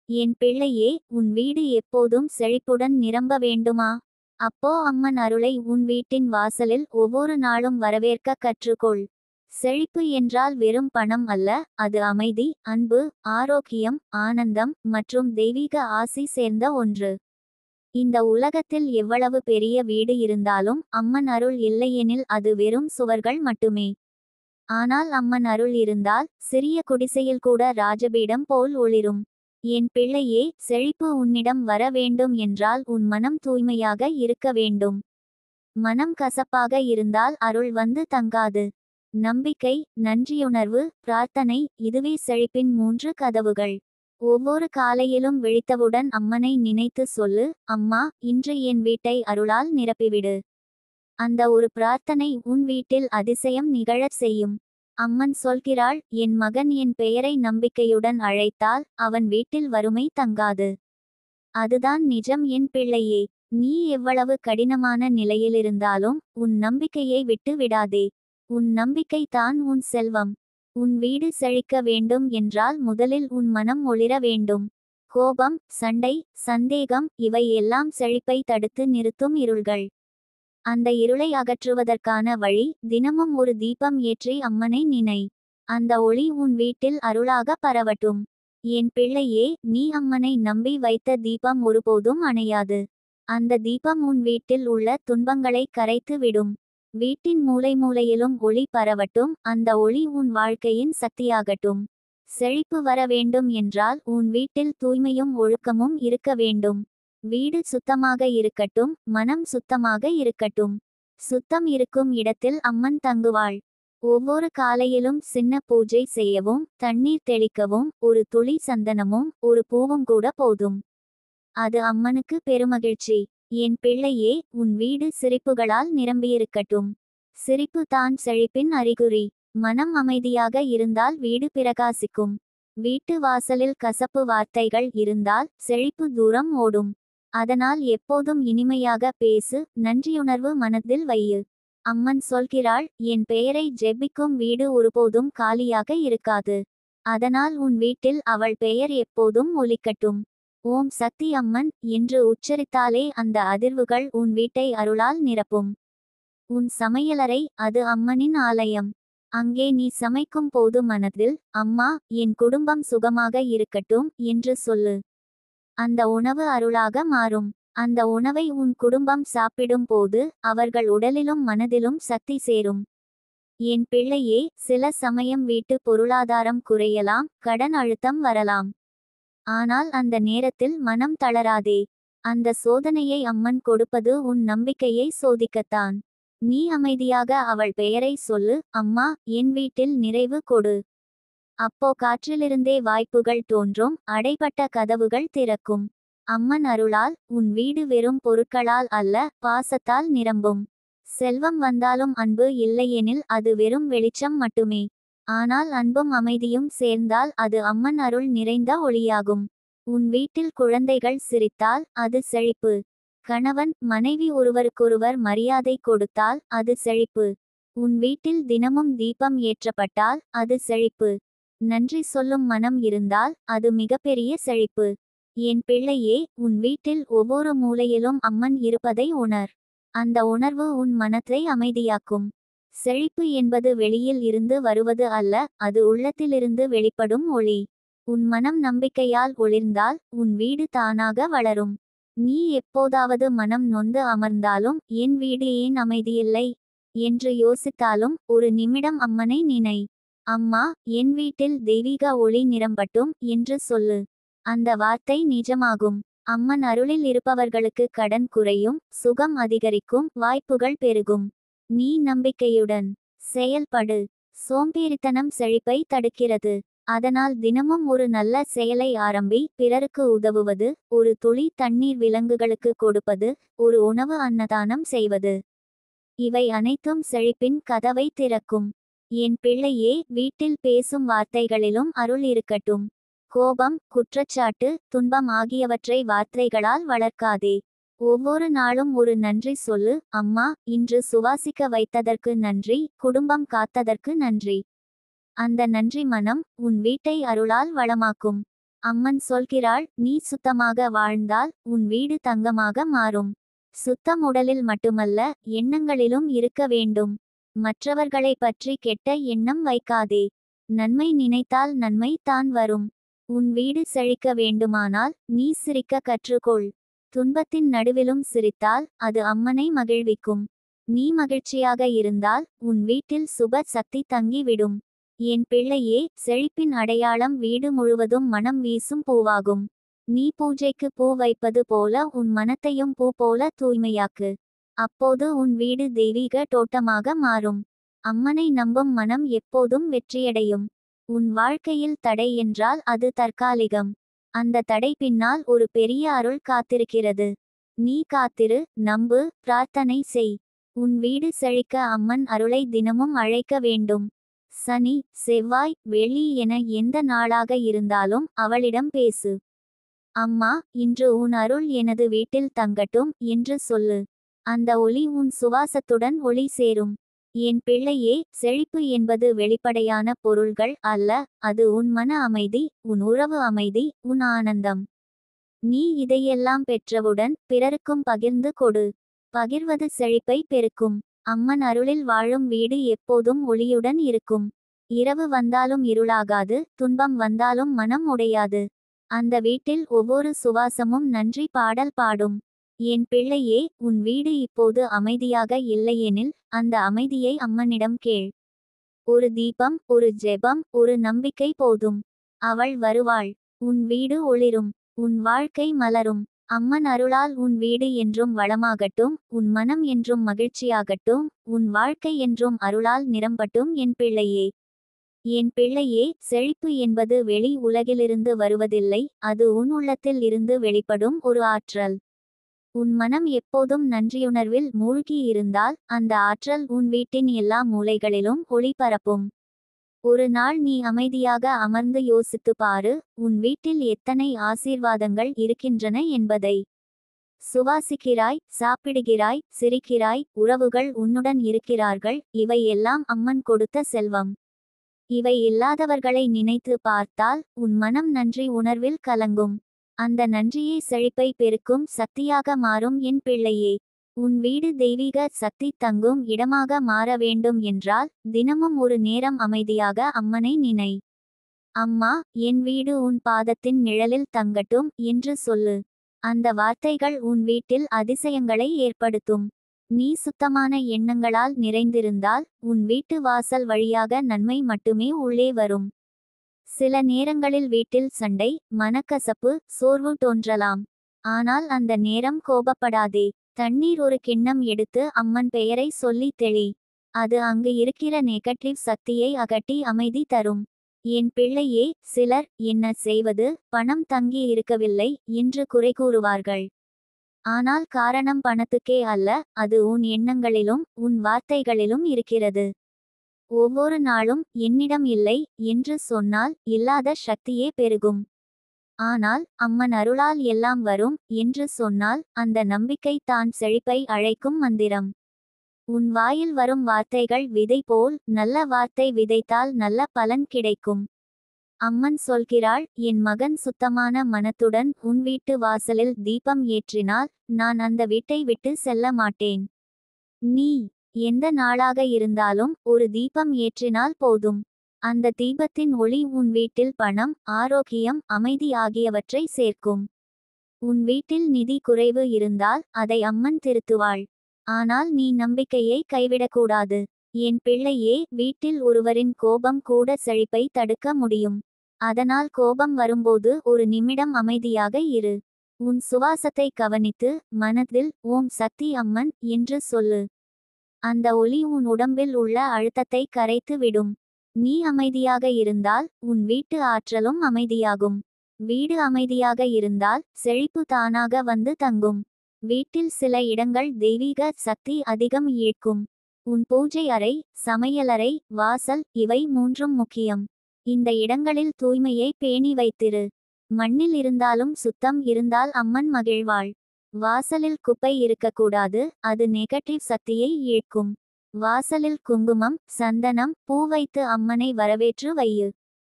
என் பிள்ளையே, உன் வீடு எப்போதும் செழிப்புடன் நிரம்ப வேண்டுமா? அப்போ அம்மன் அருளை உன் வீட்டின் வாசலில் ஒவ்வொரு நாளும் வரவேற்க கற்றுக்கொள். செழிப்பு என்றால் வெறும் பணம் அல்ல, அது அமைதி, அன்பு, ஆரோக்கியம், ஆனந்தம் மற்றும் தெய்வீக ஆசி சேர்ந்த ஒன்று. இந்த உலகத்தில் எவ்வளவு பெரிய வீடு இருந்தாலும் அம்மன் அருள் இல்லையெனில் அது வெறும் சுவர்கள் மட்டுமே. ஆனால் அம்மன் அருள் இருந்தால் சிறிய குடிசையில் கூட ராஜபீடம் போல் ஒளிரும். என் பிள்ளையே, செழிப்பு உன்னிடம் வர வேண்டும் என்றால் உன் மனம் தூய்மையாக இருக்க வேண்டும். மனம் கசப்பாக இருந்தால் அருள் வந்து தங்காது. நம்பிக்கை, நன்றியுணர்வு, பிரார்த்தனை, இதுவே செழிப்பின் 3 கதவுகள். ஒவ்வொரு காலையிலும் விழித்தவுடன் அம்மனை நினைத்து சொல்லு, அம்மா, இன்று என் வீட்டை அருளால் நிரப்பிவிடு. அந்த ஒரு பிரார்த்தனை உன் வீட்டில் அதிசயம் நிகழச் செய்யும். அம்மன் சொல்கிறாள், என் மகன் என் பெயரை நம்பிக்கையுடன் அழைத்தால் அவன் வீட்டில் வறுமை தங்காது. அதுதான் நிஜம் என் பிள்ளையே. நீ எவ்வளவு கடினமான நிலையிலிருந்தாலும் உன் நம்பிக்கையை விட்டு விடாதே. உன் நம்பிக்கை தான் உன் செல்வம். உன் வீடு செழிக்க வேண்டும் என்றால் முதலில் உன் மனம் ஒளிர வேண்டும். கோபம், சண்டை, சந்தேகம் இவை எல்லாம் செழிப்பை தடுத்து நிறுத்தும் இருள்கள். அந்த இருளை அகற்றுவதற்கான வழி, தினமும் ஒரு தீபம் ஏற்றி அம்மனை நினை. அந்த ஒளி உன் வீட்டில் அருளாக பரவட்டும். என் பிள்ளையே, நீ அம்மனை நம்பி வைத்த தீபம் ஒருபோதும் அணையாது. அந்த தீபம் உன் வீட்டில் உள்ள துன்பங்களை கரைத்து விடும். வீட்டின் மூலை மூலையிலும் ஒளி பரவட்டும். அந்த ஒளி உன் வாழ்க்கையின் சக்தியாகட்டும். செழிப்பு வர வேண்டும் என்றால் உன் வீட்டில் தூய்மையும் ஒழுக்கமும் இருக்க வேண்டும். வீடு சுத்தமாக இருக்கட்டும், மனம் சுத்தமாக இருக்கட்டும். சுத்தம் இருக்கும் இடத்தில் அம்மன் தங்குவாள். ஒவ்வொரு காலையிலும் சின்ன பூஜை செய்யவும், தண்ணீர் தெளிக்கவும், ஒரு துளி சந்தனமும் ஒரு பூவும் கூட போதும். அது அம்மனுக்கு பெருமகிழ்ச்சி. என் பிள்ளையே, உன் வீடு சிரிப்புகளால் நிரம்பியிருக்கட்டும். சிரிப்பு தான் செழிப்பின் அறிகுறி. மனம் அமைதியாக இருந்தால் வீடு பிரகாசிக்கும். வீட்டு வாசலில் கசப்பு வார்த்தைகள் இருந்தால் செழிப்பு தூரம் ஓடும். அதனால் எப்போதும் இனிமையாக பேசு, நன்றியுணர்வு மனதில் வையு. அம்மன் சொல்கிறாள், என் பெயரை ஜெபிக்கும் வீடு ஒருபோதும் காலியாக இருக்காது. அதனால் உன் வீட்டில் அவள் பெயர் எப்போதும் ஒலிக்கட்டும். ஓம் சக்தி அம்மன் என்று உச்சரித்தாலே அந்த அதிர்வுகள் உன் வீட்டை அருளால் நிரப்பும். உன் சமையலறை, அது அம்மனின் ஆலயம். அங்கே நீ சமைக்கும் போது மனதில், அம்மா, என் குடும்பம் சுகமாக இருக்கட்டும் என்று சொல்லு. அந்த உணவு அருளாக மாறும். அந்த உணவை உன் குடும்பம் சாப்பிடும் போது அவர்கள் உடலிலும் மனதிலும் சக்தி சேரும். என் பிள்ளையே, சில சமயம் வீட்டு பொருளாதாரம் குறையலாம், கடன் அழுத்தம் வரலாம். ஆனால் அந்த நேரத்தில் மனம் தளராதே. அந்த சோதனையை அம்மன் கொடுப்பது உன் நம்பிக்கையை சோதிக்கத்தான். நீ அமைதியாக அவள் பெயரை சொல்லு, அம்மா, என் வீட்டில் நிறைவு கொடு. அப்போ காற்றிலிருந்தே வாய்ப்புகள் தோன்றும், அடைபட்ட கதவுகள் திறக்கும். அம்மன் அருளால் உன் வீடு வெறும் பொருட்களால் அல்ல, பாசத்தால் நிரம்பும். செல்வம் வந்தாலும் அன்பு இல்லையெனில் அது வெறும் வெளிச்சம் மட்டுமே. ஆனால் அன்பும் அமைதியும் சேர்ந்தால் அது அம்மன் அருள் நிறைந்த ஒளியாகும். உன் வீட்டில் குழந்தைகள் சிரித்தால் அது செழிப்பு. கணவன், மனைவி ஒருவருக்கொருவர் மரியாதை கொடுத்தால் அது செழிப்பு. உன் வீட்டில் தினமும் தீபம் ஏற்றப்பட்டால் அது செழிப்பு. நன்றி சொல்லும் மனம் இருந்தால் அது மிகப்பெரிய செழிப்பு. என் பிள்ளையே, உன் வீட்டில் ஒவ்வொரு மூலையிலும் அம்மன் இருப்பதை உணர். அந்த உணர்வு உன் மனத்தை அமைதியாக்கும். செழிப்பு என்பது வெளியில் இருந்து வருவது அல்ல, அது உள்ளத்திலிருந்து வெளிப்படும் ஒளி. உன் மனம் நம்பிக்கையால் ஒளிர்ந்தால் உன் வீடு தானாக வளரும். நீ எப்போதாவது மனம் நொந்து அமர்ந்தாலும், என் வீடு ஏன் அமைதியில்லை என்று யோசித்தாலும் ஒரு நிமிடம் அம்மனை நினை. அம்மா, என் வீட்டில் தெய்வீக ஒளி நிரம்பட்டும் என்று சொல்லு. அந்த வார்த்தை நிஜமாகும். அம்மன் அருளில் இருப்பவர்களுக்கு கடன் குறையும், சுகம் அதிகரிக்கும், வாய்ப்புகள் பெருகும். நீ நம்பிக்கையுடன் செயல்படு. சோம்பேறித்தனம் செழிப்பை தடுக்கிறது. அதனால் தினமும் ஒரு நல்ல செயலை ஆரம்பி. பிறருக்கு உதவுவது, ஒரு துளி தண்ணீர் விலங்குகளுக்கு கொடுப்பது, ஒரு உணவு அன்னதானம் செய்வது. இவை அனைத்தும் செழிப்பின் கதவை திறக்கும். என் பிள்ளையே, வீட்டில் பேசும் வார்த்தைகளிலும் அருள் இருக்கட்டும். கோபம், குற்றச்சாட்டு, துன்பம் ஆகியவற்றை வார்த்தைகளால் வளர்க்காதே. ஒவ்வொரு நாளும் ஒரு நன்றி சொல்லு, அம்மா, இன்று சுவாசிக்க வைத்ததற்கு நன்றி, குடும்பம் காத்ததற்கு நன்றி. அந்த நன்றி மனம் உன் வீட்டை அருளால் வளமாக்கும். அம்மன் சொல்கிறாள், நீ சுத்தமாக வாழ்ந்தால் உன் வீடு தங்கமாக மாறும். சுத்தம் உடலில் மட்டுமல்ல, எண்ணங்களிலும் இருக்க வேண்டும். மற்றவர்களை பற்றி கெட்ட எண்ணம் வைக்காதே. நன்மை நினைத்தால் நன்மை தான் வரும். உன் வீடு செழிக்க வேண்டுமானால் நீ சிரிக்க கற்றுக்கொள். துன்பத்தின் நடுவிலும் சிரித்தால் அது அம்மனை மகிழ்விக்கும். நீ மகிழ்ச்சியாக இருந்தால் உன் வீட்டில் சுப சக்தி தங்கிவிடும். என் பிள்ளையே, செழிப்பின் அடையாளம் வீடு முழுவதும் மனம் வீசும் பூவாகும். நீ பூஜைக்கு பூ வைப்பது போல உன் மனத்தையும் பூ போல தூய்மையாக்கு. அப்போது உன் வீடு தெய்வீக தோட்டமாக மாறும். அம்மனை நம்பும் மனம் எப்போதும் வெற்றியடையும். உன் வாழ்க்கையில் தடை என்றால் அது தற்காலிகம். அந்த தடை பின்னால் ஒரு பெரிய அருள் காத்திருக்கிறது. நீ காத்திரு, நம்பு, பிரார்த்தனை செய். உன் வீடு செழிக்க அம்மன் அருளை தினமும் அழைக்க வேண்டும். சனி, செவ்வாய், வெள்ளி என எந்த நாளாக இருந்தாலும் அவளிடம் பேசு. அம்மா, இன்று உன் அருள் எனது வீட்டில் தங்கட்டும் என்று சொல்லு. அந்த ஒளி உன் சுவாசத்துடன் ஒளி சேரும். என் பிள்ளையே, செழிப்பு என்பது வெளிப்படையான பொருள்கள் அல்ல, அது உன் மன அமைதி, உன் உறவு அமைதி, உன் ஆனந்தம். நீ இதையெல்லாம் பெற்றவுடன் பிறருக்கும் பகிர்ந்து கொடு. பகிர்வது செழிப்பை பெருக்கும். அம்மன் அருளில் வாழும் வீடு எப்போதும் ஒளியுடன் இருக்கும். இரவு வந்தாலும் இருளாகாது, துன்பம் வந்தாலும் மனம் உடையாது. அந்த வீட்டில் ஒவ்வொரு சுவாசமும் நன்றி பாடல் பாடும். என் பிள்ளையே, உன் வீடு இப்போது அமைதியாக இல்லையெனில் அந்த அமைதியை அம்மனிடம் கேள். ஒரு தீபம், ஒரு ஜெபம், ஒரு நம்பிக்கை போதும். அவள் வருவாள். உன் வீடு ஒளிரும். உன் வாழ்க்கை மலரும். அம்மன் அருளால் உன் வீடு என்றும் வளமாகட்டும், உன் மனம் என்றும் மகிழ்ச்சியாகட்டும், உன் வாழ்க்கை என்றும் அருளால் நிரம்பட்டும் என் பிள்ளையே. என் பிள்ளையே, செழிப்பு என்பது வெளி உலகிலிருந்து வருவதில்லை, அது உன் உள்ளத்தில் இருந்து வெளிப்படும் ஒரு ஆற்றல். உன் மனம் எப்போதும் நன்றியுணர்வில் மூழ்கி இருந்தால் அந்த ஆற்றல் உன் வீட்டின் எல்லா மூலைகளிலும் ஒளி பரப்பும். ஒரு நாள் நீ அமைதியாக அமர்ந்து யோசித்து பாரு, உன் வீட்டில் எத்தனை ஆசீர்வாதங்கள் இருக்கின்றன என்பதை. சுவாசிக்கிறாய், சாப்பிடுகிறாய், சிரிக்கிறாய், உறவுகள் உன்னுடன் இருக்கிறார்கள், இவை எல்லாம் அம்மன் கொடுத்த செல்வம். இவை இல்லாதவர்களை நினைத்து பார்த்தால் உன் மனம் நன்றி உணர்வில் கலங்கும். அந்த நன்றியே செழிப்பை பெருக்கும் சக்தியாக மாறும் என் பிள்ளையே. உன் வீடு தெய்வீக சக்தி தங்கும் இடமாக மாற வேண்டும் என்றால் தினமும் ஒரு நேரம் அமைதியாக அம்மனை நினை. அம்மா, என் வீடு உன் பாதத்தின் நிழலில் தங்கட்டும் என்று சொல்லு. அந்த வார்த்தைகள் உன் வீட்டில் அதிசயங்களை ஏற்படுத்தும். நீ சுத்தமான எண்ணங்களால் நிறைந்திருந்தால் உன் வீட்டு வாசல் வழியாக நன்மை மட்டுமே உள்ளே வரும். சில நேரங்களில் வீட்டில் சண்டை, மனக்கசப்பு, சோர்வு தோன்றலாம். ஆனால் அந்த நேரம் கோபப்படாதே. தண்ணீர் ஒரு கிண்ணம் எடுத்து அம்மன் பெயரை சொல்லி தெளி. அது அங்கு இருக்கிற நெகட்டிவ் சக்தியை அகற்றி அமைதி தரும். என் பிள்ளையே, சிலர் என்ன செய்வது, பணம் தங்கி இருக்கவில்லை என்று குறை கூறுவார்கள். ஆனால் காரணம் பணத்துக்கே அல்ல, அது உன் எண்ணங்களிலும் உன் வார்த்தைகளிலும் இருக்கிறது. ஒவ்வொரு நாளும் என்னிடம் இல்லை என்று சொன்னால் இல்லாத சக்தியே பெருகும். ஆனால் அம்மன் அருளால் எல்லாம் வரும் என்று சொன்னால் அந்த நம்பிக்கை தான் செழிப்பை அழைக்கும் மந்திரம். உன் வாயில் வரும் வார்த்தைகள் விதை போல், நல்ல வார்த்தை விதைத்தால் நல்ல பலன் கிடைக்கும். அம்மன் சொல்கிறாள், என் மகன் சுத்தமான மனத்துடன் உன் வீட்டு வாசலில் தீபம் ஏற்றினால் நான் அந்த வீட்டை விட்டு செல்ல மாட்டேன். நீ எந்த நாளாக இருந்தாலும் ஒரு தீபம் ஏற்றினால் போதும். அந்த தீபத்தின் ஒளி உன் வீட்டில் பணம், ஆரோக்கியம், அமைதி ஆகியவற்றை சேர்க்கும். உன் வீட்டில் நிதி குறைவு இருந்தால் அதை அம்மன் திருத்துவாள். ஆனால் நீ நம்பிக்கையை கைவிடக்கூடாது. என் பிள்ளையே, வீட்டில் ஒருவரின் கோபம் கூட செழிப்பை தடுக்க முடியும். அதனால் கோபம் வரும்போது ஒரு நிமிடம் அமைதியாக இரு. உன் சுவாசத்தை கவனித்து மனதில் ஓம் சக்தி அம்மன் என்று சொல்லு. அந்த ஒளி உன் உடம்பில் உள்ள அழுத்தத்தை கரைத்து விடும். நீ அமைதியாக இருந்தால் உன் வீட்டு ஆற்றலும் அமைதியாகும். வீடு அமைதியாக இருந்தால் செழிப்பு தானாக வந்து தங்கும். வீட்டில் சில இடங்கள் தெய்வீக சக்தி அதிகம் ஈர்க்கும். உன் பூஜை அறை, சமையலறை, வாசல், இவை மூன்றும் முக்கியம். இந்த இடங்களில் தூய்மையை பேணி வைத்திரு. மண்ணில் இருந்தாலும் சுத்தம் இருந்தால் அம்மன் மகிழ்வாள். வாசலில் குப்பை இருக்கக்கூடாது, அது நெகட்டிவ் சக்தியை ஈர்க்கும். வாசலில் குங்குமம், சந்தனம், பூ வைத்து அம்மனை வரவேற்று வையு.